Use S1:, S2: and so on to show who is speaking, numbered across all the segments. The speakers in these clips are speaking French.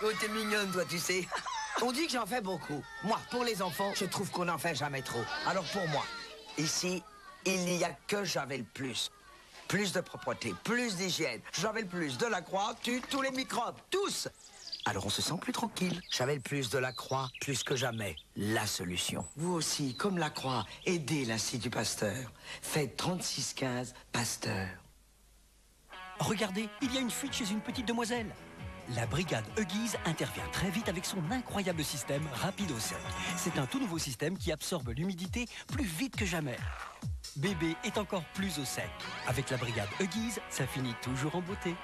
S1: Oh, t'es mignonne, toi, tu sais. On dit que j'en fais beaucoup. Moi, pour les enfants, je trouve qu'on n'en fait jamais trop. Alors pour moi, ici, il n'y a que Javel Plus. Plus de propreté, plus d'hygiène. Javel Plus de la Croix tue tous les microbes, tous. Alors on se sent plus tranquille. Javel Plus de la Croix, plus que jamais, la solution. Vous aussi, comme la Croix, aidez l'Institut Pasteur. Faites 3615 Pasteur.
S2: Regardez, il y a une fuite chez une petite demoiselle. La brigade Huggies intervient très vite avec son incroyable système Rapido Sec. C'est un tout nouveau système qui absorbe l'humidité plus vite que jamais. Bébé est encore plus au sec. Avec la brigade Huggies, ça finit toujours en beauté.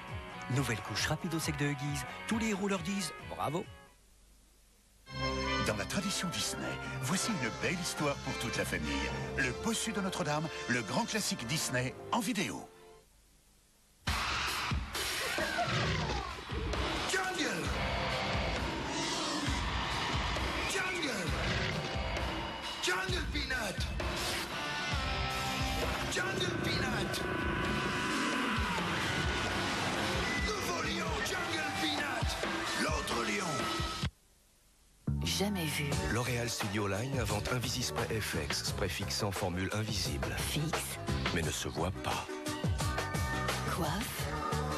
S2: Nouvelle couche Rapido Sec de Huggies, tous les héros leur disent bravo.
S3: Dans la tradition Disney, voici une belle histoire pour toute la famille. Le Bossu de Notre-Dame, le grand classique Disney en vidéo.
S4: Jungle Peanut! Jungle Peanut! Nouveau lion, Jungle Peanut! L'autre lion!
S5: Jamais vu.
S6: L'Oréal Studio Line invente Invisispray FX, spray fixant formule invisible.
S5: Fixe.
S6: Mais ne se voit pas.
S5: Coiffe.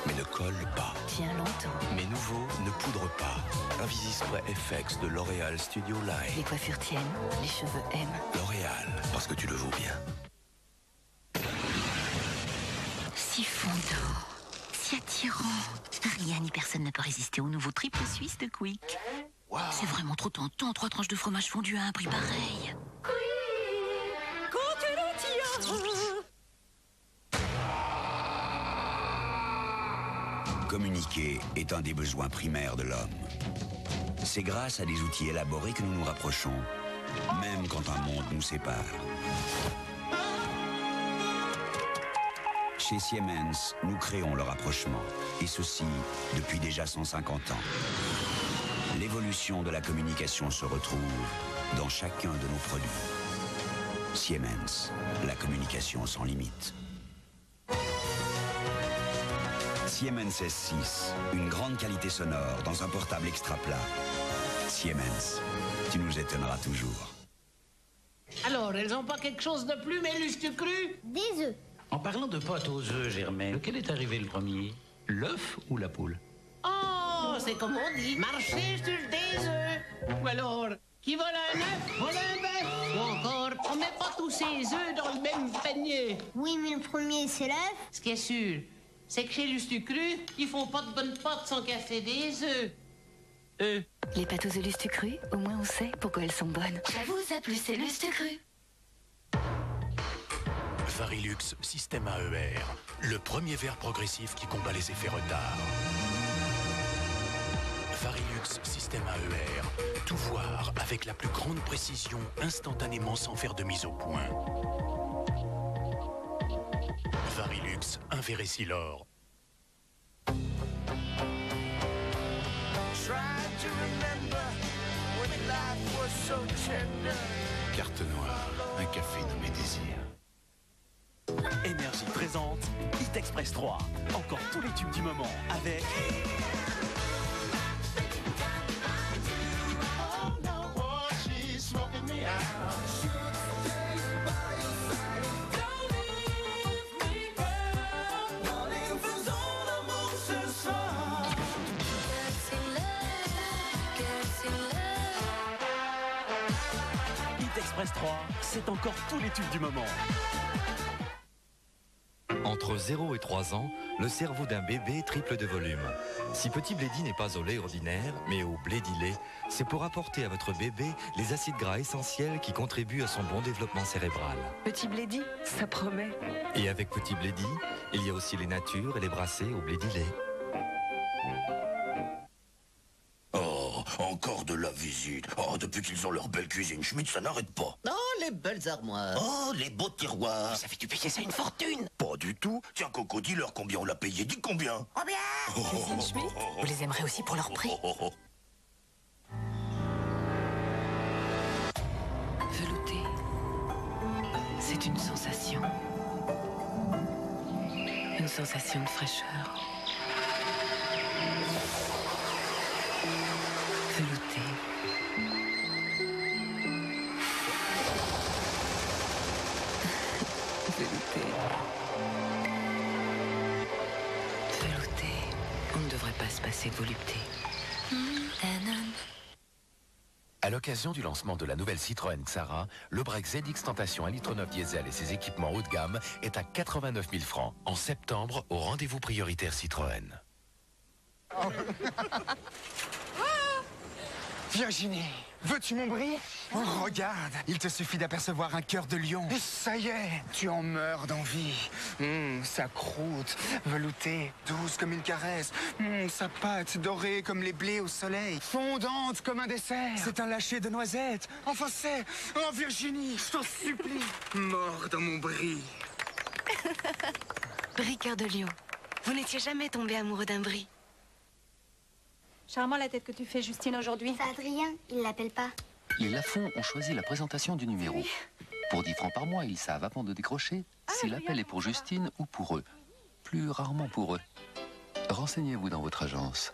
S6: Mais ne colle pas.
S5: Tient longtemps.
S6: Mais nouveau, ne poudre pas. Invisispray FX de L'Oréal Studio Line.
S5: Les coiffures tiennent, les cheveux aiment.
S6: L'Oréal, parce que tu le vaux bien.
S5: Si fondant, si attirant. Rien ni personne ne peut résister au nouveau triple suisse de Quick. Wow. C'est vraiment trop tentant, 3 tranches de fromage fondu à un prix pareil.
S7: Quand tu le tiens.
S8: Communiquer est un des besoins primaires de l'homme. C'est grâce à des outils élaborés que nous nous rapprochons, même quand un monde nous sépare. Chez Siemens, nous créons le rapprochement, et ceci depuis déjà 150 ans. L'évolution de la communication se retrouve dans chacun de nos produits. Siemens, la communication sans limite. Siemens S6, une grande qualité sonore dans un portable extra plat. Siemens, tu nous étonneras toujours.
S9: Alors, elles ont pas quelque chose de plus mélustre cru?
S10: Des œufs.
S11: En parlant de pâte aux œufs, Germain, lequel est arrivé le premier? L'œuf ou la poule?
S9: Oh, c'est comme on dit, marcher sur des œufs. Ou alors, qui vole un œuf, vole un bœuf. Ou encore, on met pas tous ces œufs dans le même panier.
S10: Oui, mais le premier, c'est l'œuf.
S9: Ce qui est sûr, c'est que chez Lustucru, ils font pas de bonnes pâtes sans casser des œufs.
S5: Les pâtes aux œufs Lustucru, au moins on sait pourquoi elles sont bonnes. Ça vous a plu, c'est Lustucru.
S12: Varilux Système AER, le premier verre progressif qui combat les effets retard. Varilux Système AER, tout voir avec la plus grande précision, instantanément sans faire de mise au point. Varilux, un verre Essilor.
S3: Carte noire, un café nommé Désir.
S2: Énergie présente Hit Express 3. Encore tous les tubes du moment avec... Hit Express 3, c'est encore tous les tubes du moment.
S13: Entre 0 et 3 ans, le cerveau d'un bébé triple de volume. Si Petit Blédi n'est pas au lait ordinaire, mais au Blédi-lait, c'est pour apporter à votre bébé les acides gras essentiels qui contribuent à son bon développement cérébral.
S5: Petit Blédi, ça promet.
S13: Et avec Petit Blédi, il y a aussi les natures et les brassés au Blédi-lait.
S14: Oh, encore de la visite. Oh, depuis qu'ils ont leur belle cuisine Schmitt, ça n'arrête pas.
S15: Oh, les belles armoires.
S14: Oh, les beaux tiroirs.
S15: Ça fait du payer ça une fortune.
S14: Pas du tout. Tiens, Coco, dis-leur combien on l'a payé. Dis combien.
S15: Combien?
S5: Cuisine Schmitt, vous les aimerez aussi pour leur prix. Velouté, c'est une sensation. Une sensation de fraîcheur. Velouté. On ne devrait pas se passer de volupté.
S12: À l'occasion du lancement de la nouvelle Citroën Xara, le break ZX Tentation 1,9 litre diesel et ses équipements haut de gamme est à 89 000 francs. En septembre, au rendez-vous prioritaire Citroën.
S16: Virginie, veux-tu mon brie? Oh, regarde, il te suffit d'apercevoir un cœur de lion. Et ça y est, tu en meurs d'envie. Sa croûte, veloutée, douce comme une caresse. Sa pâte, dorée comme les blés au soleil. Fondante comme un dessert. C'est un lâcher de noisettes. Enfin c'est... Oh Virginie, je t'en supplie. Mort dans mon brie.
S17: Brie cœur de lion. Vous n'étiez jamais tombé amoureux d'un brie?
S7: Charmant la tête que tu fais, Justine, aujourd'hui.
S10: C'est Adrien, il l'appelle pas.
S18: Les Lafont ont choisi la présentation du numéro. Pour 10 francs par mois, ils savent avant de décrocher si l'appel est pour Justine ou pour eux. Plus rarement pour eux. Renseignez-vous dans votre agence.